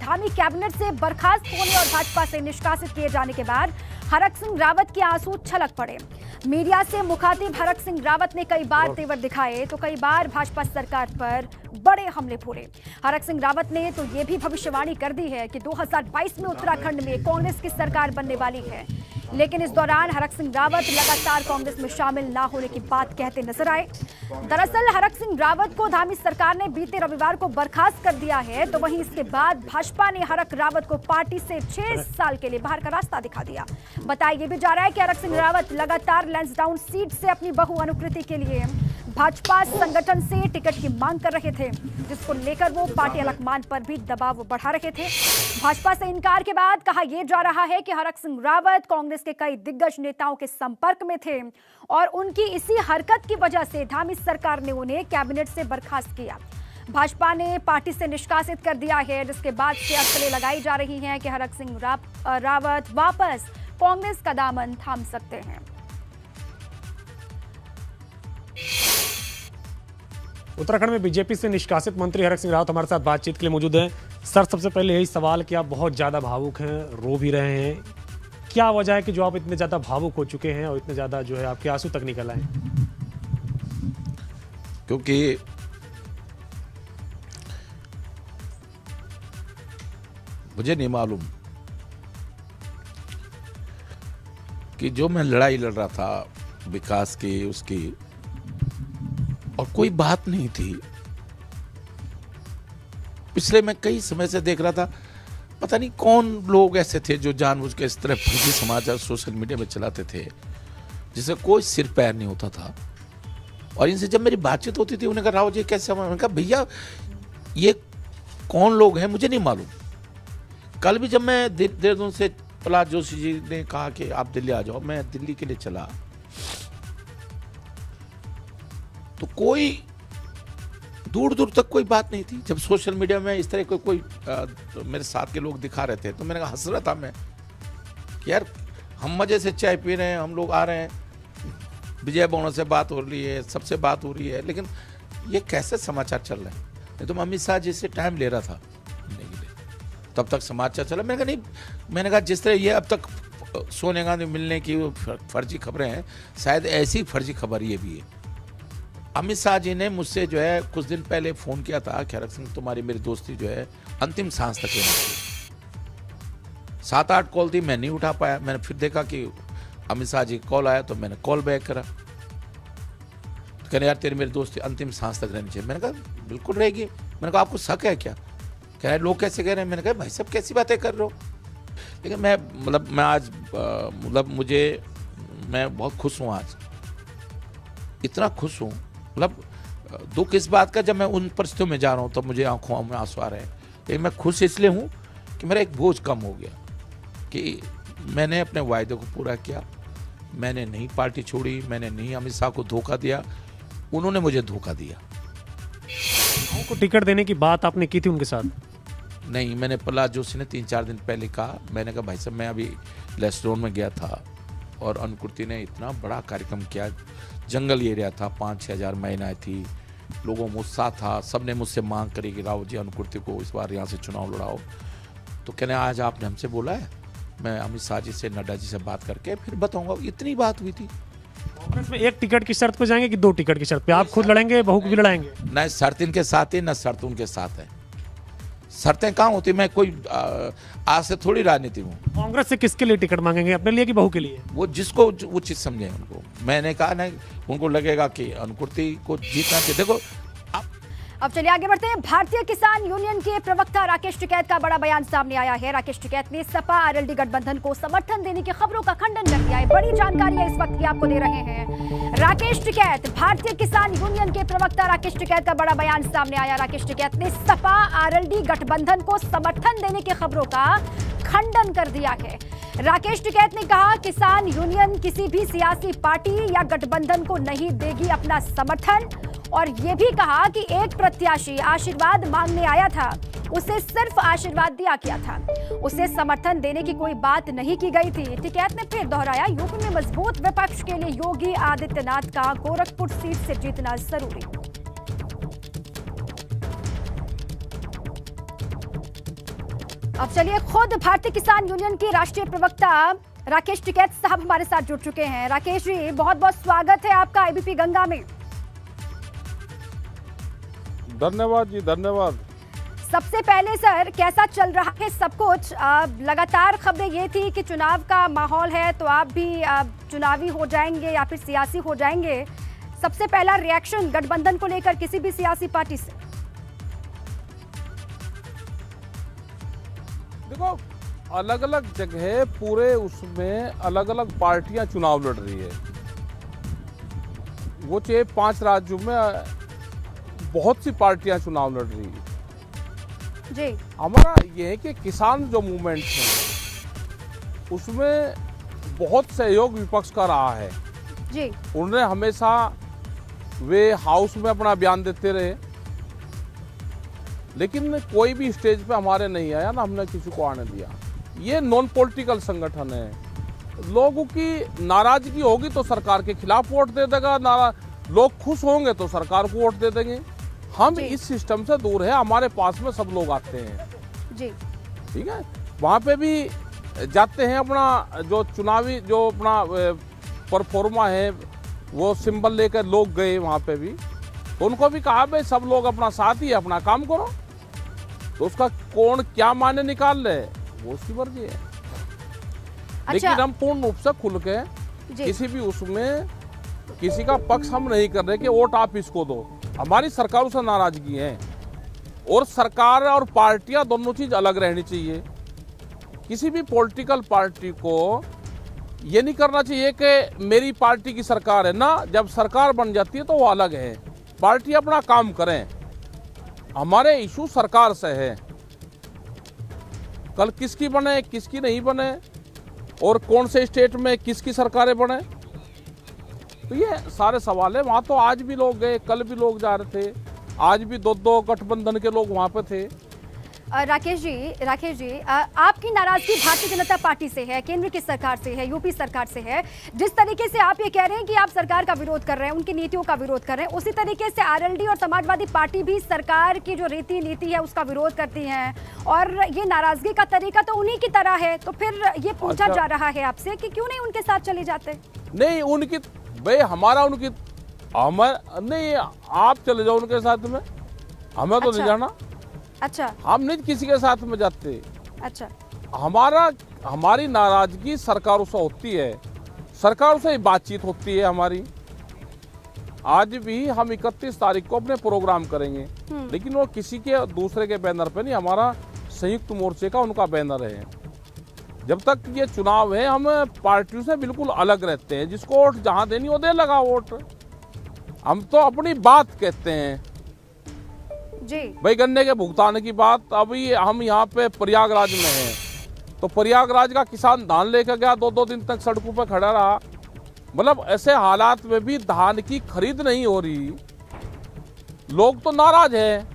Dhami cabinet से बर्खास्त होने और भाजपा से निष्कासित किए जाने के बाद हरक सिंह रावत के आंसू छलक पड़े। मीडिया से मुखातिब हरक सिंह रावत ने कई बार तेवर दिखाए तो कई बार भाजपा सरकार पर बड़े हमले बोले। हरक सिंह रावत ने तो ये भी भविष्यवाणी कर दी है कि 2022 में उत्तराखंड में कांग्रेस की सरकार बनने वाली है, लेकिन इस दौरान हरक सिंह रावत लगातार कांग्रेस में शामिल ना होने की बात कहते नजर आए। दरअसल हरक सिंह रावत को धामी सरकार ने बीते रविवार को बर्खास्त कर दिया है, तो वहीं इसके बाद भाजपा ने हरक रावत को पार्टी से 6 साल के लिए बाहर का रास्ता दिखा दिया। बताया ये भी जा रहा है कि हरक सिंह रावत लगातार लैंसडाउन सीट से अपनी बहु अनुकृति के लिए भाजपा संगठन से टिकट की मांग कर रहे थे, जिसको लेकर वो पार्टी अलकमान पर भी दबाव बढ़ा रहे थे। भाजपा से इनकार के बाद कहा यह जा रहा है कि हरक सिंह रावत कांग्रेस के कई दिग्गज नेताओं के संपर्क में थे और उनकी इसी हरकत की वजह से धामी सरकार ने उन्हें कैबिनेट से बर्खास्त किया। भाजपा ने पार्टी से निष्कासित कर दिया है, जिसके बाद से अटकलें लगाई जा रही हैं कि हरक सिंह रावत वापस कांग्रेस का दामन थाम सकते हैं। उत्तराखंड में बीजेपी से निष्कासित मंत्री हरक सिंह रावत हमारे साथ बातचीत के लिए मौजूद हैं। सर, सबसे पहले यही सवाल कि आप बहुत ज़्यादा भावुक हैं, रो भी रहे हैं, क्या वजह है कि जो आप इतने ज़्यादा भावुक हो चुके हैं और इतने ज़्यादा जो है आपके आंसू तक निकल आए? क्योंकि मुझे नहीं मालूम कि जो मैं लड़ाई लड़ रहा था विकास की, उसकी, और कोई बात नहीं थी। पिछले मैं कई समय से देख रहा था, पता नहीं कौन लोग ऐसे थे जो जानबूझ के इस तरह फर्जी समाचार सोशल मीडिया में चलाते थे, जिससे कोई सिर पैर नहीं होता था। और इनसे जब मेरी बातचीत होती थी, उन्हें कहा राव जी कैसे? मैंने कहा भैया ये कौन लोग हैं मुझे नहीं मालूम। कल भी जब मैं देहरादून से प्रहलाद जोशी जी ने कहा कि आप दिल्ली आ जाओ, मैं दिल्ली के लिए चला, तो कोई दूर दूर तक कोई बात नहीं थी। जब सोशल मीडिया में इस तरह कोई तो मेरे साथ के लोग दिखा रहे थे, तो मैंने कहा, हंस रहा था मैं कि यार हम मजे से चाय पी रहे हैं, हम लोग आ रहे हैं, विजय भवन से बात हो रही है, सबसे बात हो रही है, लेकिन ये कैसे समाचार चल रहे हैं? नहीं तो अमित शाह जी से टाइम ले रहा था, तब तक समाचार चला। मैंने कहा नहीं, मैंने कहा जिस तरह ये अब तक सोनिया गांधी मिलने की फर्जी खबरें हैं, शायद ऐसी फर्जी खबर ये भी है। अमित शाह जी ने मुझसे जो है कुछ दिन पहले फ़ोन किया था कि हरक सिंह तुम्हारी मेरी दोस्ती जो है अंतिम सांस तक लेना चाहिए। 7-8 कॉल थी, मैं नहीं उठा पाया। मैंने फिर देखा कि अमित शाह जी कॉल आया, तो मैंने कॉल बैक करा। तो कहने यार तेरी मेरी दोस्ती अंतिम सांस तक रहनी चाहिए। मैंने कहा बिल्कुल रहेगी। मैंने कहा आपको शक है क्या? कह रहे लोग कैसे कह रहे हैं? मैंने कहा भाई सब कैसी बातें कर रहे हो? लेकिन मैं आज मैं बहुत खुश हूँ। आज इतना खुश हूँ, दुख इस बात का, जब मैं उन परिस्थितियों में जा रहा हूँ तब मुझे आंखों में आंसू आ रहे हैं। लेकिन मैं खुश इसलिए हूँ कि मेरा एक बोझ कम हो गया, कि मैंने अपने वायदे को पूरा किया। मैंने नहीं पार्टी छोड़ी, मैंने नहीं अमित शाह को धोखा दिया, उन्होंने मुझे धोखा दिया। उनको टिकट देने की बात आपने की थी उनके साथ? नहीं, मैंने प्रहलाद जोशी ने 3-4 दिन पहले कहा। मैंने कहा भाई साहब मैं अभी लेस्टोन में गया था और अनुकृति ने इतना बड़ा कार्यक्रम किया, जंगल एरिया था, 5-6 हज़ार महिलाएं थी, लोगों में उत्साह था, सबने मुझसे मांग करी कि राव जी अनुकृति को इस बार यहाँ से चुनाव लड़ाओ। तो कहने आज आपने हमसे बोला है, मैं अमित शाह जी से, नड्डा जी से बात करके फिर बताऊंगा। इतनी बात हुई थी। कांग्रेस में 1 टिकट की शर्त पे जाएंगे कि 2 टिकट की शर्त पे? आप खुद लड़ेंगे, बहू को भी लड़ाएंगे? न शर्त इनके साथ है, न शर्त उनके साथ है। शर्तें कहाँ होती? मैं कोई आज से थोड़ी राजनीति हूँ। कांग्रेस से किसके लिए टिकट मांगेंगे, अपने लिए कि बहू के लिए? वो जिसको वो चीज समझे उनको। मैंने कहा ना, उनको लगेगा कि अनुकृति को जीतना चाहिए। देखो अब चलिए आगे बढ़ते हैं। भारतीय किसान यूनियन के प्रवक्ता राकेश टिकैत का बड़ा बयान सामने आया है। राकेश टिकैत ने सपा आरएलडी गठबंधन को समर्थन देने की खबरों का खंडन कर दिया है। बड़ी जानकारियां इस वक्त की आपको दे रहे हैं राकेश टिकैत। भारतीय किसान यूनियन के प्रवक्ता राकेश टिकैत का बड़ा बयान सामने आया। राकेश टिकैत ने सपा आरएलडी गठबंधन को समर्थन देने की खबरों का खंडन कर दिया है। राकेश टिकैत ने कहा किसान यूनियन किसी भी सियासी पार्टी या गठबंधन को नहीं देगी अपना समर्थन, और यह भी कहा कि एक प्रत्याशी आशीर्वाद मांगने आया था, उसे सिर्फ आशीर्वाद दिया गया था, उसे समर्थन देने की कोई बात नहीं की गई थी। टिकैत ने फिर दोहराया यूपी में मजबूत विपक्ष के लिए योगी आदित्यनाथ का गोरखपुर सीट से जीतना जरूरी। अब चलिए खुद भारतीय किसान यूनियन के राष्ट्रीय प्रवक्ता राकेश टिकैत साहब हमारे साथ जुड़ चुके हैं। राकेश जी, बहुत बहुत स्वागत है आपका एबीपी गंगा में। धन्यवाद जी, धन्यवाद। सबसे पहले सर, कैसा चल रहा है सब कुछ? लगातार खबरें ये थी कि चुनाव का माहौल है तो आप भी चुनावी हो जाएंगे या फिर सियासी हो जाएंगे। सबसे पहला रिएक्शन गठबंधन को लेकर किसी भी सियासी पार्टी से? देखो, अलग अलग जगह पूरे उसमें अलग अलग पार्टियां चुनाव लड़ रही है। वो चाहे 5 राज्यों में बहुत सी पार्टियां चुनाव लड़ रही है जी। हमारा ये है कि किसान जो मूवमेंट है उसमें बहुत सहयोग विपक्ष का रहा है जी। उन्होंने हमेशा वे हाउस में अपना बयान देते रहे, लेकिन कोई भी स्टेज पे हमारे नहीं आया, ना हमने किसी को आने दिया। ये नॉन पॉलिटिकल संगठन है। लोगों की नाराजगी होगी तो सरकार के खिलाफ वोट दे देगा, लोग खुश होंगे तो सरकार को वोट दे देंगे। हम इस सिस्टम से दूर है। हमारे पास में सब लोग आते हैं जी, ठीक है। वहाँ पे भी जाते हैं, अपना जो चुनावी जो अपना परफॉर्मा है वो सिंबल लेकर लोग गए वहाँ पे भी, तो उनको भी कहा भाई सब लोग अपना साथ ही अपना काम करो। तो उसका कौन क्या माने निकाल ले वो उसकी मर्जी है। लेकिन हम पूर्ण रूप से खुल के किसी भी उसमें किसी का पक्ष हम नहीं कर रहे कि वोट आप इसको दो। हमारी सरकारों से नाराजगी है और सरकार और पार्टियां दोनों चीज अलग रहनी चाहिए। किसी भी पॉलिटिकल पार्टी को ये नहीं करना चाहिए कि मेरी पार्टी की सरकार है ना, जब सरकार बन जाती है तो वो अलग है। पार्टी अपना काम करें। हमारे इशू सरकार से है, कल किसकी बने किसकी नहीं बने और कौन से स्टेट में किसकी सरकारें बने, तो ये सारे सवाल है। वहाँ तो आज भी लोग गए, कल भी लोग जा रहे थे, आज भी 2 गठबंधन के लोग वहाँ पे थे। राकेश जी, आपकी नाराजगी भारतीय जनता पार्टी से है, केंद्र की सरकार से है, यूपी सरकार से है। जिस तरीके से आप ये कह रहे हैं कि आप सरकार का विरोध कर रहे हैं, उनकी नीतियों का विरोध कर रहे हैं, उसी तरीके से आरएलडी और समाजवादी पार्टी भी सरकार की जो रीति नीति है उसका विरोध करती हैं और ये नाराजगी का तरीका तो उन्हीं की तरह है। तो फिर ये पूछा जा रहा है आपसे कि क्यों नहीं उनके साथ चले जाते? नहीं, उनकी भाई हमारा उनकी नहीं, आप चले जाओ उनके साथ में, हमें तो नहीं जाना। अच्छा, हम नहीं किसी के साथ में जाते। अच्छा, हमारी नाराजगी सरकारों से होती है, सरकारों से ही बातचीत होती है हमारी। आज भी हम 31 तारीख को अपने प्रोग्राम करेंगे, लेकिन वो किसी के दूसरे के बैनर पे नहीं, हमारा संयुक्त मोर्चे का उनका बैनर है। जब तक ये चुनाव है हम पार्टियों से बिल्कुल अलग रहते हैं। जिसको वोट जहां देनी हो दे लगा वोट। हम तो अपनी बात कहते हैं जी। भाई गन्ने के भुगतान की बात, अभी हम यहाँ पे प्रयागराज में हैं, तो प्रयागराज का किसान धान लेकर गया, 2-2 दिन तक सड़कों पे खड़ा रहा। मतलब ऐसे हालात में भी धान की खरीद नहीं हो रही, लोग तो नाराज हैं।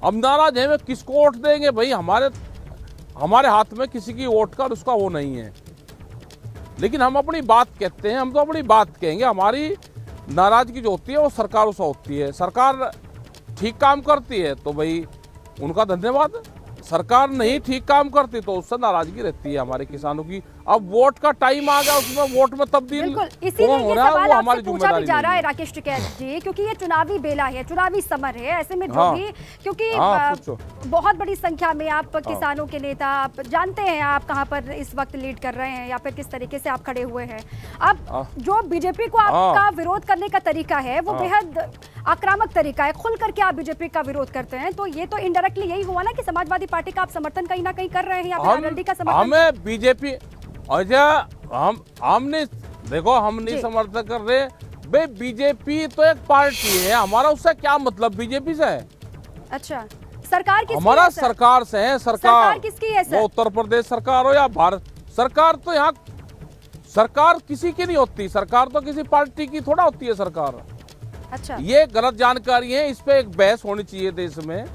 हम नाराज हैं, वे किसको वोट देंगे भाई? हमारे हाथ में किसी की वोट का उसका वो नहीं है। लेकिन हम अपनी बात कहते हैं, हम तो अपनी बात कहेंगे। हमारी नाराजगी जो होती है वो सरकारों से होती है। सरकार ठीक काम करती है तो भाई उनका धन्यवाद, सरकार नहीं ठीक काम करती तो उससे नाराजगी रहती है हमारे किसानों की। अब वोट का टाइम आ गया, उसमें वोट में तब्दील कौन हो रहा है वो हमारी जिम्मेदारी जा रहा है। राकेश टिकैत जी, क्योंकि ये चुनावी बेला है, चुनावी समर है, ऐसे में जो भी क्योंकि बहुत बड़ी संख्या में आप किसानों के नेता, आप जानते हैं आप कहाँ पर इस वक्त लीड कर रहे हैं या फिर किस तरीके से आप खड़े हुए हैं। अब जो बीजेपी को आपका विरोध करने का तरीका है वो बेहद आक्रामक तरीका है, खुल करके आप बीजेपी का विरोध करते हैं, तो ये तो इनडायरेक्टली यही हुआ ना कि समाजवादी पार्टी का आप समर्थन कहीं ना कहीं कर रहे हैं या फिर आरएलडी का समर्थन। हमें बीजेपी हमने देखो, हम नहीं समर्थन कर रहे भाई। बीजेपी तो एक पार्टी है, हमारा उससे क्या मतलब बीजेपी से है? अच्छा, सरकार किसकी हमारा है? सरकार से है। सरकार किसकी है सर? वो उत्तर प्रदेश सरकार हो या भारत सरकार, तो यहाँ सरकार किसी की नहीं होती। सरकार तो किसी पार्टी की थोड़ा होती है सरकार। अच्छा, ये गलत जानकारी है। इस पे एक बहस होनी चाहिए देश में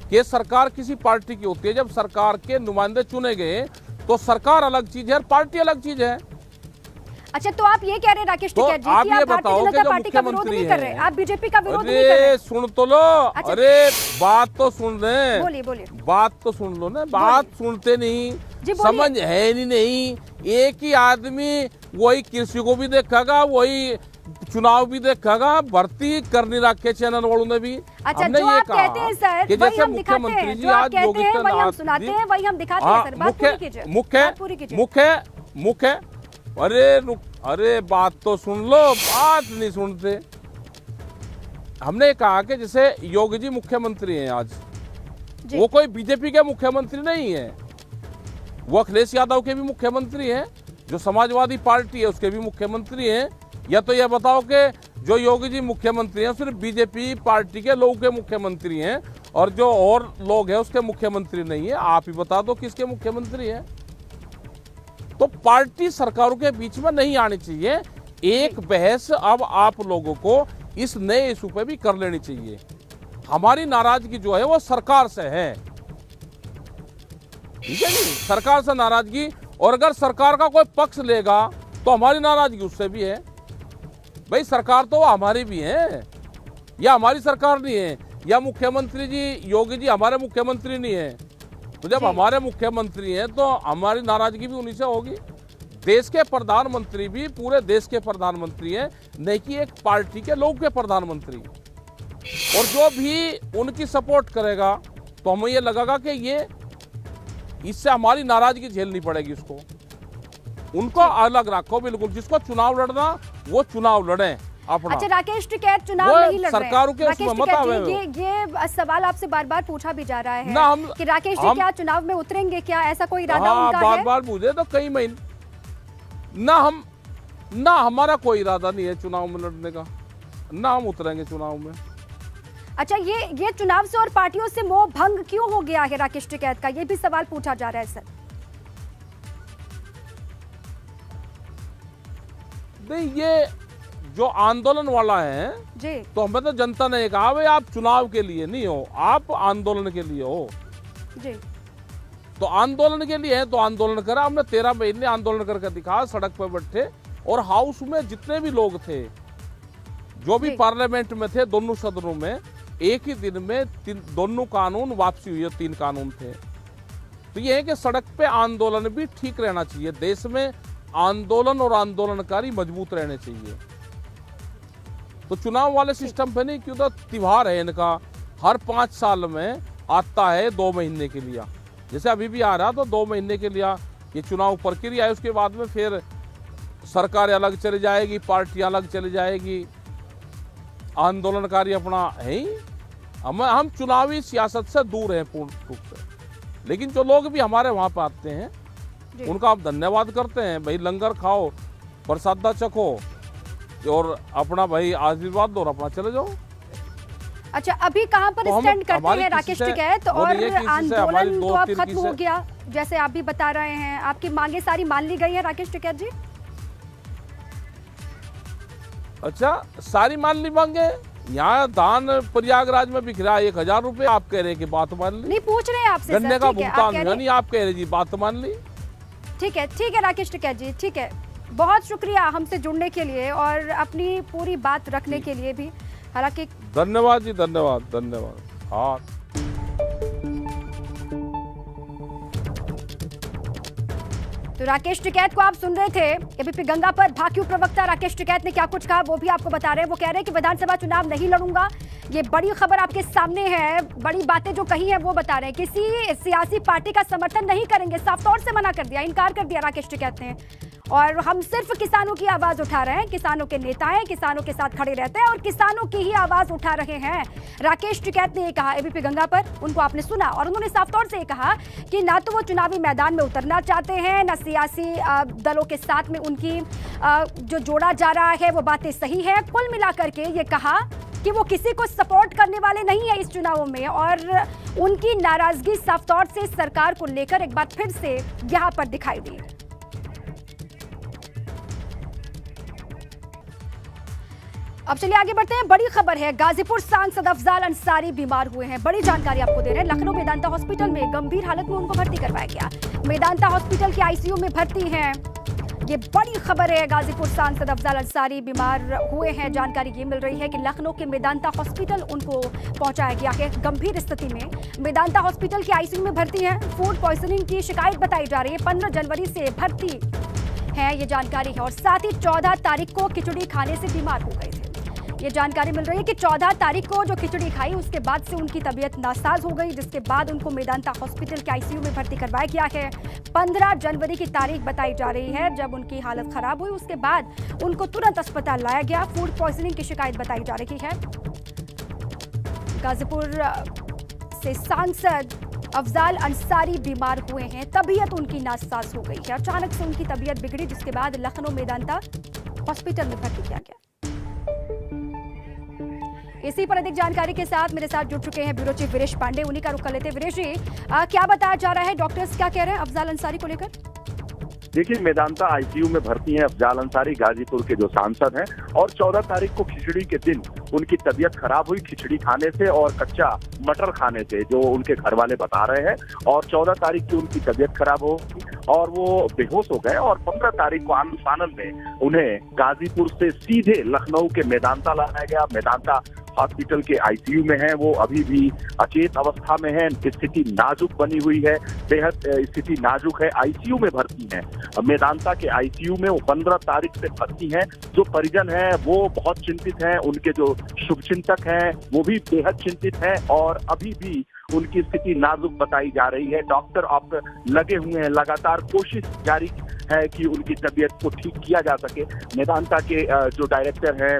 कि सरकार किसी पार्टी की होती है। जब सरकार के नुमाइंदे चुने गए तो सरकार अलग चीज है और पार्टी अलग चीज है। अच्छा, तो आप ये कह रहे हैं राकेश तो टिकैत जी आप कि ये आप भारतीय बताओ कि जनता जो पार्टी का विरोध मुख्यमंत्री नहीं कर रहे, हैं, आप बीजेपी का विरोध नहीं कर अरे रहे। सुन तो लो, अच्छा। अरे बात तो सुन रहे, बोलिए बोलिए। बात तो सुन लो ना, बात सुनते नहीं, जी, बोलिए। समझ है नहीं। एक ही आदमी वही कृषि को भी देखेगा, वही चुनाव भी देखेगा, भर्ती कर नहीं रखे चैनल वालों ने भी। अच्छा, हमने जो ये आप कहा कहते हैं सर, कि वही जैसे हम दिखाते मुख्यमंत्री हैं, जी जो आप आज कहते हैं योगी वही हम आदित्यनाथ सुनाते जी- हैं, वही हम दिखाते हैं सर। बात पूरी कीजिए, बात पूरी कीजिए। मुख्य अरे बात तो सुन लो, बात नहीं सुनते। हमने कहा कि जैसे योगी जी मुख्यमंत्री हैं आज, जी। वो कोई बीजेपी के मुख्यमंत्री नहीं है, वो अखिलेश यादव के भी मुख्यमंत्री हैं, जो समाजवादी पार्टी है उसके भी मुख्यमंत्री हैं। या तो यह बताओ कि जो योगी जी मुख्यमंत्री हैं सिर्फ बीजेपी पार्टी के लोगों के मुख्यमंत्री हैं और जो और लोग हैं उसके मुख्यमंत्री नहीं है। आप ही बता दो किसके मुख्यमंत्री हैं। तो पार्टी सरकारों के बीच में नहीं आनी चाहिए। एक बहस अब आप लोगों को इस नए इशू पे भी कर लेनी चाहिए। हमारी नाराजगी जो है वो सरकार से है, ठीक है नहीं, सरकार से नाराजगी। और अगर सरकार का कोई पक्ष लेगा तो हमारी नाराजगी उससे भी है। भाई सरकार तो हमारी भी है, या हमारी सरकार नहीं है, या मुख्यमंत्री जी योगी जी हमारे मुख्यमंत्री नहीं है। तो जब हमारे मुख्यमंत्री हैं तो हमारी नाराजगी भी उन्हीं से होगी। देश के प्रधानमंत्री भी पूरे देश के प्रधानमंत्री हैं, नहीं कि एक पार्टी के लोग के प्रधानमंत्री। और जो भी उनकी सपोर्ट करेगा तो हमें ये लगेगा कि ये इससे हमारी नाराजगी झेलनी पड़ेगी उसको। उनको अलग रखो बिल्कुल, जिसको चुनाव लड़ना वो चुनाव लड़े अपना। अच्छा, राकेश टिकैत चुनाव वो नहीं लड़ रहे सरकारों के हैं। उसमें राकेश मत टिकैत आवे जी, ये सवाल आपसे बार बार पूछा भी जा रहा है ना हम- कि राकेश जी हम- क्या चुनाव में उतरेंगे, क्या ऐसा कोई इरादा हाँ, उनका बार है? बार पूछे तो कई महीने ना हमारा कोई इरादा नहीं है चुनाव में लड़ने का, ना हम उतरेंगे चुनाव में। अच्छा, ये चुनाव से और पार्टियों से मोह भंग क्यों हो गया है राकेश टिकैत का, ये भी सवाल पूछा जा रहा है सर। नहीं, ये जो आंदोलन वाला है जी तो हमें तो जनता ने कहा भाई आप चुनाव के लिए नहीं हो, आप आंदोलन के लिए हो। जी तो आंदोलन के लिए है तो आंदोलन करा हमने। 13 महीने आंदोलन करके दिखा, सड़क पर बैठे। और हाउस में जितने भी लोग थे, जो भी जी। पार्लियामेंट में थे, दोनों सदनों में एक ही दिन में दोनों कानून वापसी हुई है, 3 कानून थे। तो ये है कि सड़क पे आंदोलन भी ठीक रहना चाहिए। देश में आंदोलन और आंदोलनकारी मजबूत रहने चाहिए। तो चुनाव वाले सिस्टम पे नहीं, क्यों तो त्योहार है इनका, हर 5 साल में आता है 2 महीने के लिए। जैसे अभी भी आ रहा तो 2 महीने के लिए ये चुनाव प्रक्रिया है, उसके बाद में फिर सरकार अलग चली जाएगी, पार्टी अलग चली जाएगी, आंदोलनकारी अपना है ही। हम चुनावी सियासत से दूर हैं पूर्ण रूप से। लेकिन जो लोग भी हमारे वहाँ पर आते हैं उनका हम धन्यवाद करते हैं। भाई लंगर खाओ, प्रसादा चखो और अपना भाई आशीर्वाद दो और अपना चले जाओ। अच्छा, अभी कहाँ पर तो हम- स्टैंड करते हमारी हैं किसी राकेश से- टिकैत, वो और नहीं है कि किसी से हमारी आंदोलन तो अब दोस्ती खत्म हो किसी से- गया जैसे आप भी बता रहे हैं, आपकी मांगे सारी मान ली गई है राकेश टिकैत जी? अच्छा, सारी मान ली मांगे। यहाँ दान प्रयागराज में बिखरा 1000 रुपए, आप कह रहे हैं कि बात मान ली। नहीं, पूछ रहे हैं आपसे गन्ने सर, का ठीक है, आप भुगतान कह हुआ रहे नहीं, आप कह रहे जी बात मान ली। ठीक है राकेश टिकैत जी, ठीक है। बहुत शुक्रिया हमसे जुड़ने के लिए और अपनी पूरी बात रखने के लिए भी। हालांकि धन्यवाद जी, धन्यवाद। हाँ, तो राकेश टिकैत को आप सुन रहे थे। एबीपी गंगा पर भाकियू प्रवक्ता राकेश टिकैत ने क्या कुछ कहा वो भी आपको बता रहे हैं। वो कह रहे हैं कि विधानसभा चुनाव नहीं लड़ूंगा। ये बड़ी खबर आपके सामने है, बड़ी बातें जो कही है वो बता रहे हैं। किसी सियासी पार्टी का समर्थन नहीं करेंगे, साफ तौर से मना कर दिया, इनकार कर दिया राकेश टिकैत ने। और हम सिर्फ किसानों की आवाज उठा रहे हैं, किसानों के नेता हैं, किसानों के साथ खड़े रहते हैं और किसानों की ही आवाज उठा रहे हैं। राकेश टिकैत ने ये कहा एबीपी गंगा पर, उनको आपने सुना, और उन्होंने साफ तौर से ये कहा कि ना तो वो चुनावी मैदान में उतरना चाहते हैं, ना सियासी दलों के साथ में उनकी जो जोड़ा जा रहा है वो बातें सही है। कुल मिलाकर के ये कहा कि वो किसी को सपोर्ट करने वाले नहीं है इस चुनावों में, और उनकी नाराजगी साफ तौर से सरकार को लेकर एक बार फिर से यहाँ पर दिखाई दी। अब चलिए आगे बढ़ते हैं। बड़ी खबर है, गाजीपुर सांसद अफजाल अंसारी बीमार हुए हैं। बड़ी जानकारी आपको दे रहे हैं। लखनऊ मेदांता हॉस्पिटल में गंभीर हालत में उनको भर्ती करवाया गया। मेदांता हॉस्पिटल के आईसीयू में भर्ती हैं। ये बड़ी खबर है। गाजीपुर सांसद अफजाल अंसारी बीमार हुए हैं। जानकारी ये मिल रही है कि लखनऊ के मेदांता हॉस्पिटल उनको पहुंचाया गया है गंभीर स्थिति में। मेदांता हॉस्पिटल के आईसीयू में भर्ती हैं। फूड पॉइजनिंग की शिकायत बताई जा रही है। 15 जनवरी से भर्ती है, ये जानकारी है। और साथ ही 14 तारीख को खिचड़ी खाने से बीमार हो गए थे। ये जानकारी मिल रही है कि 14 तारीख को जो खिचड़ी खाई उसके बाद से उनकी तबीयत नासाज हो गई, जिसके बाद उनको मेदांता हॉस्पिटल के आईसीयू में भर्ती करवाया गया है। 15 जनवरी की तारीख बताई जा रही है जब उनकी हालत खराब हुई। उसके बाद उनको तुरंत अस्पताल लाया गया। फूड पॉइजनिंग की शिकायत बताई जा रही है। गाजीपुर से सांसद अफजाल अंसारी बीमार हुए हैं। तबीयत उनकी नासाज हो गई है। अचानक से उनकी तबीयत बिगड़ी, जिसके बाद लखनऊ मेदांता हॉस्पिटल में भर्ती किया गया। इसी पर अधिक जानकारी के साथ मेरे साथ जुड़ चुके हैं ब्यूरो चीफ वीरेश पांडे। उन्हीं का रुख कर लेते हैं। वीरेश जी, क्या बताया जा रहा है? डॉक्टर्स क्या कह रहे हैं अफजाल अंसारी को लेकर? देखिए, मेदांता आईसीयू में भर्ती हैं अफजाल अंसारी, गाजीपुर के जो सांसद हैं। और 14 तारीख को खिचड़ी के दिन उनकी तबीयत खराब हुई खिचड़ी खाने से और कच्चा मटर खाने से, जो उनके घर वाले बता रहे हैं। और 14 तारीख की उनकी तबीयत खराब हो और वो बेहोश हो गए। और 15 तारीख को आनंद में उन्हें गाजीपुर से सीधे लखनऊ के मेदांता लाया गया। मेदांता हॉस्पिटल के आईसीयू में है। वो अभी भी अचेत अवस्था में है। स्थिति नाजुक बनी हुई है, बेहद स्थिति नाजुक है। आईसीयू में भर्ती है। मेदांता के आईसीयू में वो 15 तारीख से भर्ती हैं। जो परिजन हैं वो बहुत चिंतित हैं। उनके जो शुभचिंतक हैं वो भी बेहद चिंतित हैं और अभी भी उनकी स्थिति नाजुक बताई जा रही है। डॉक्टर अब लगे हुए हैं, लगातार कोशिश जारी है कि उनकी तबीयत को ठीक किया जा सके। मेदांता के जो डायरेक्टर हैं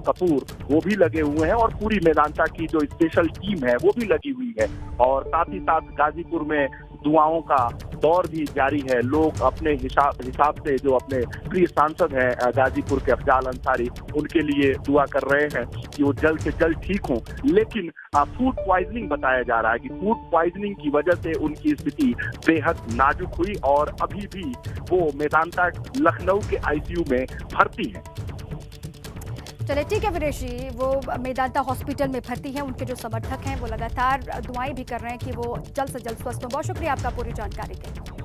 कपूर, वो भी लगे हुए हैं और पूरी मेदांता की जो स्पेशल टीम है वो भी लगी हुई है। और साथ ही साथ गाजीपुर में दुआओं का दौर भी जारी है। लोग अपने हिसाब से जो अपने प्रिय सांसद हैं गाजीपुर के अफजाल अंसारी, उनके लिए दुआ कर रहे हैं कि वो जल्द से जल्द ठीक हों। लेकिन फूड पॉइजनिंग बताया जा रहा है कि फूड पॉइजनिंग की वजह से उनकी स्थिति बेहद नाजुक हुई और अभी भी वो मेदांता लखनऊ के आईसीयू में भर्ती हैं। चले ठीक है वीरेश जी, वो मेदांता हॉस्पिटल में भर्ती हैं। उनके जो समर्थक हैं वो लगातार दुआएं भी कर रहे हैं कि वो जल्द से जल्द स्वस्थ हों। बहुत शुक्रिया आपका पूरी जानकारी के लिए।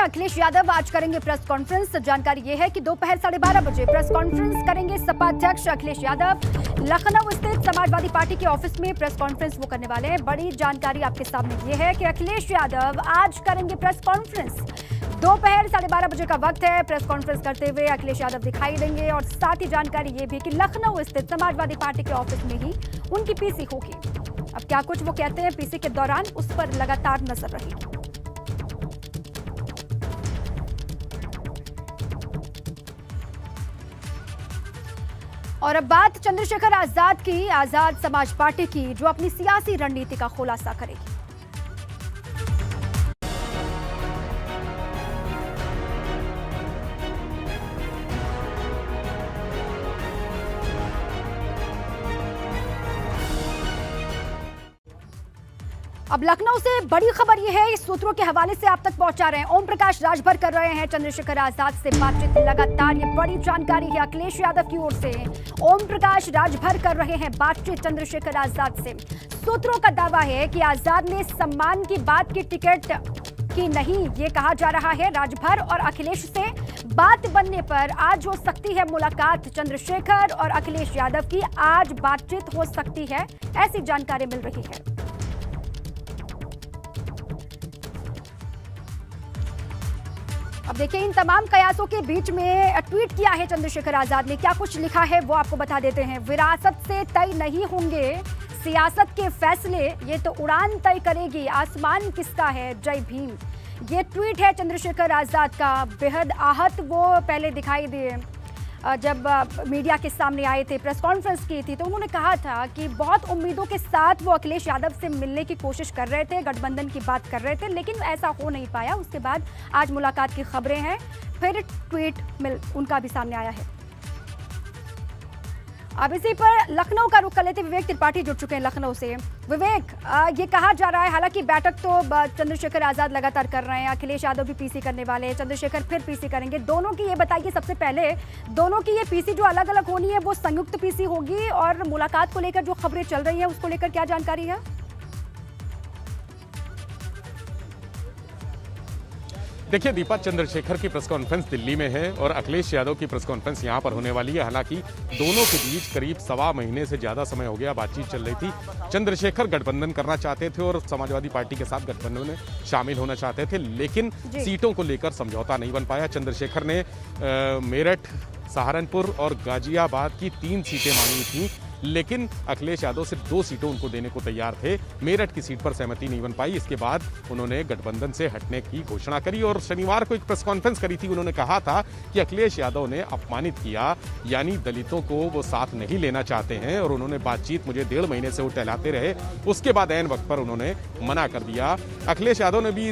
अखिलेश यादव आज करेंगे प्रेस कॉन्फ्रेंस। जानकारी ये है कि दोपहर 12:30 बजे प्रेस कॉन्फ्रेंस करेंगे सपा अध्यक्ष अखिलेश यादव। लखनऊ स्थित समाजवादी पार्टी के ऑफिस में प्रेस कॉन्फ्रेंस वो करने वाले हैं। बड़ी जानकारी आपके सामने ये है कि अखिलेश यादव आज करेंगे प्रेस कॉन्फ्रेंस। दोपहर 12:30 बजे का वक्त है। प्रेस कॉन्फ्रेंस करते हुए अखिलेश यादव दिखाई देंगे। और साथ ही जानकारी ये भी कि लखनऊ स्थित समाजवादी पार्टी के ऑफिस में ही उनकी पीसी होगी। अब क्या कुछ वो कहते हैं पीसी के दौरान, उस पर लगातार नजर रहेगी। और अब बात चंद्रशेखर आजाद की, आजाद समाज पार्टी की, जो अपनी सियासी रणनीति का खुलासा करेगी। अब लखनऊ से बड़ी खबर यह है, इस सूत्रों के हवाले से आप तक पहुंचा रहे हैं। ओम प्रकाश राजभर कर रहे हैं चंद्रशेखर आजाद से बातचीत लगातार। ये बड़ी जानकारी है अखिलेश यादव की ओर से। ओम प्रकाश राजभर कर रहे हैं बातचीत चंद्रशेखर आजाद से। सूत्रों का दावा है कि आजाद ने सम्मान की बात की टिकट की नहीं, ये कहा जा रहा है। राजभर और अखिलेश से बात बनने पर आज हो सकती है मुलाकात। चंद्रशेखर और अखिलेश यादव की आज बातचीत हो सकती है, ऐसी जानकारी मिल रही है। अब देखिए, इन तमाम कयासों के बीच में ट्वीट किया है चंद्रशेखर आजाद ने। क्या कुछ लिखा है वो आपको बता देते हैं। विरासत से तय नहीं होंगे सियासत के फैसले, ये तो उड़ान तय करेगी, आसमान किसका है, जय भीम। ये ट्वीट है चंद्रशेखर आजाद का। बेहद आहत वो पहले दिखाई दिए जब मीडिया के सामने आए थे, प्रेस कॉन्फ्रेंस की थी, तो उन्होंने कहा था कि बहुत उम्मीदों के साथ वो अखिलेश यादव से मिलने की कोशिश कर रहे थे, गठबंधन की बात कर रहे थे, लेकिन ऐसा हो नहीं पाया। उसके बाद आज मुलाकात की खबरें हैं, फिर ट्वीट उनका भी सामने आया है। अब इसी पर लखनऊ का रुख कर लेते विवेक त्रिपाठी जुड़ चुके हैं लखनऊ से। विवेक, ये कहा जा रहा है, हालांकि बैठक तो चंद्रशेखर आजाद लगातार कर रहे हैं, अखिलेश यादव भी पीसी करने वाले हैं, चंद्रशेखर फिर पीसी करेंगे। दोनों की ये बताइए सबसे पहले, दोनों की ये पीसी जो अलग अलग होनी है वो संयुक्त पीसी होगी, और मुलाकात को लेकर जो खबरें चल रही है उसको लेकर क्या जानकारी है? देखिए दीपा, चंद्रशेखर की प्रेस कॉन्फ्रेंस दिल्ली में है और अखिलेश यादव की प्रेस कॉन्फ्रेंस यहां पर होने वाली है। हालांकि दोनों के बीच करीब 1.25 महीने से ज्यादा समय हो गया बातचीत चल रही थी। चंद्रशेखर गठबंधन करना चाहते थे और समाजवादी पार्टी के साथ गठबंधन में शामिल होना चाहते थे, लेकिन सीटों को लेकर समझौता नहीं बन पाया। चंद्रशेखर ने मेरठ, सहारनपुर और गाजियाबाद की 3 सीटें मांगी थी, लेकिन अखिलेश यादव सिर्फ 2 सीटें उनको देने को तैयार थे। मेरठ की सीट पर सहमति नहीं बन पाई। इसके बाद उन्होंने गठबंधन से हटने की घोषणा करी और शनिवार को एक प्रेस कॉन्फ्रेंस करी थी। उन्होंने कहा था कि अखिलेश यादव ने अपमानित किया, यानी दलितों को वो साथ नहीं लेना चाहते हैं और उन्होंने बातचीत मुझे 1.5 महीने से वो टहलाते रहे। उसके बाद ऐन वक्त पर उन्होंने मना कर दिया। अखिलेश यादव ने भी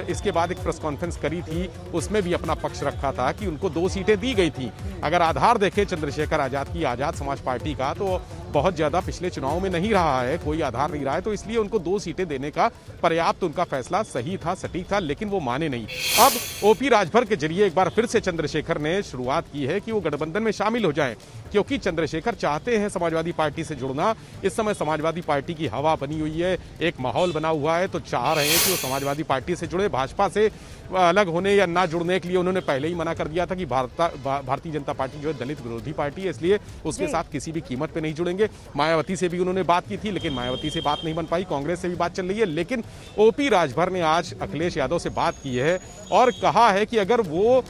इसके बाद एक प्रेस कॉन्फ्रेंस करी थी, उसमें भी अपना पक्ष रखा था कि उनको 2 सीटें दी गई थी। अगर आधार देखें चंद्रशेखर आजाद की, आजाद समाज पार्टी का, तो बहुत ज्यादा पिछले चुनाव में नहीं रहा है, कोई आधार नहीं रहा है, तो इसलिए उनको 2 सीटें देने का पर्याप्त उनका फैसला सही था, सटीक था, लेकिन वो माने नहीं। अब ओपी राजभर के जरिए एक बार फिर से चंद्रशेखर ने शुरुआत की है कि वो गठबंधन में शामिल हो जाएं, क्योंकि चंद्रशेखर चाहते हैं समाजवादी पार्टी से जुड़ना। इस समय समाजवादी पार्टी की हवा बनी हुई है, एक माहौल बना हुआ है, तो चाह रहे हैं कि वो समाजवादी पार्टी से जुड़े। भाजपा से अलग होने या ना जुड़ने के लिए उन्होंने पहले ही मना कर दिया था कि भारतीय जनता पार्टी जो है दलित विरोधी पार्टी है, इसलिए उसके साथ किसी भी कीमत पे नहीं जुड़ेंगे। मायावती से भी उन्होंने बात की थी, लेकिन मायावती से बात नहीं बन पाई। कांग्रेस से भी बात चल रही है, लेकिन ओपी राजभर ने आज अखिलेश यादव से बात की है और कहा है कि अगर वो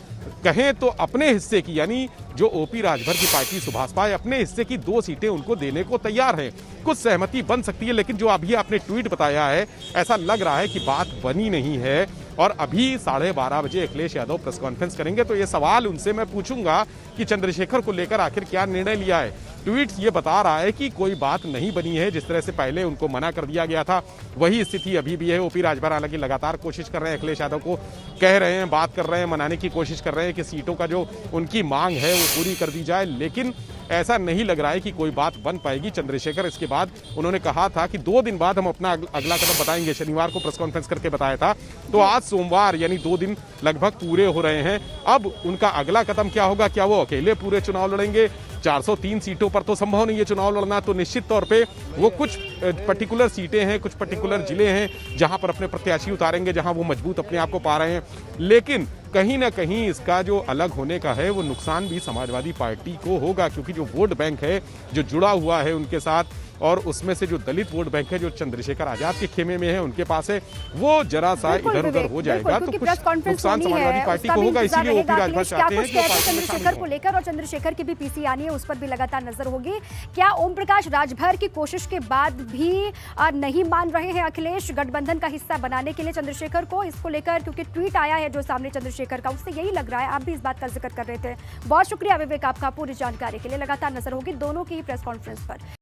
कहें तो अपने हिस्से की, यानी जो ओपी राजभर की पार्टी सुभाषपा है, अपने हिस्से की 2 सीटें उनको देने को तैयार है। कुछ सहमति बन सकती है, लेकिन जो अभी आपने ट्वीट बताया है, ऐसा लग रहा है कि बात बनी नहीं है। और अभी 12:30 बजे अखिलेश यादव प्रेस कॉन्फ्रेंस करेंगे, तो ये सवाल उनसे मैं पूछूंगा कि चंद्रशेखर को लेकर आखिर क्या निर्णय लिया है। ट्वीट ये बता रहा है कि कोई बात नहीं बनी है, जिस तरह से पहले उनको मना कर दिया गया था वही स्थिति अभी भी है। ओपी राजभर हालांकि लगातार कोशिश कर रहे हैं, अखिलेश यादव को कह रहे हैं, बात कर रहे हैं, मनाने की कोशिश कर रहे हैं कि सीटों का जो उनकी मांग है वो पूरी कर दी जाए, लेकिन ऐसा नहीं लग रहा है कि कोई बात बन पाएगी। चंद्रशेखर इसके बाद उन्होंने कहा था कि 2 दिन बाद हम अपना अगला कदम बताएंगे, शनिवार को प्रेस कॉन्फ्रेंस करके बताया था, तो आज सोमवार यानी 2 दिन लगभग पूरे हो रहे हैं। अब उनका अगला कदम क्या होगा? क्या वो अकेले पूरे चुनाव लड़ेंगे? 403 सीटों पर तो संभव नहीं है चुनाव लड़ना, तो निश्चित तौर पे वो कुछ पर्टिकुलर सीटें हैं, कुछ पर्टिकुलर जिले हैं जहां पर अपने प्रत्याशी उतारेंगे, जहां वो मजबूत अपने आप को पा रहे हैं। लेकिन कहीं ना कहीं इसका जो अलग होने का है वो नुकसान भी समाजवादी पार्टी को होगा, क्योंकि जो वोट बैंक है जो जुड़ा हुआ है उनके साथ, और उसमें से जो दलित वोट बैंक है जो चंद्रशेखर आजाद के खेमे में है उनके पास है, वो जरा सा इधर उधर हो जाएगा, तो कुछ नुकसान समाजवादी पार्टी को होगा। इसीलिए ओपी राजभर चाहते हैं कि चंद्रशेखर को लेकर, और चंद्रशेखर की भी पीसी आनी है, उस पर भी लगातार नजर होगी। क्या ओम प्रकाश राजभर की कोशिश के बाद भी नहीं मान रहे हैं अखिलेश गठबंधन का हिस्सा बनाने के लिए चंद्रशेखर को? इसको लेकर क्योंकि ट्वीट आया है जो सामने चंद्रशेखर का, उससे यही लग रहा है। आप भी इस बात का जिक्र कर रहे थे। बहुत शुक्रिया विवेक आपका पूरी जानकारी के लिए। लगातार नजर होगी दोनों की प्रेस कॉन्फ्रेंस पर।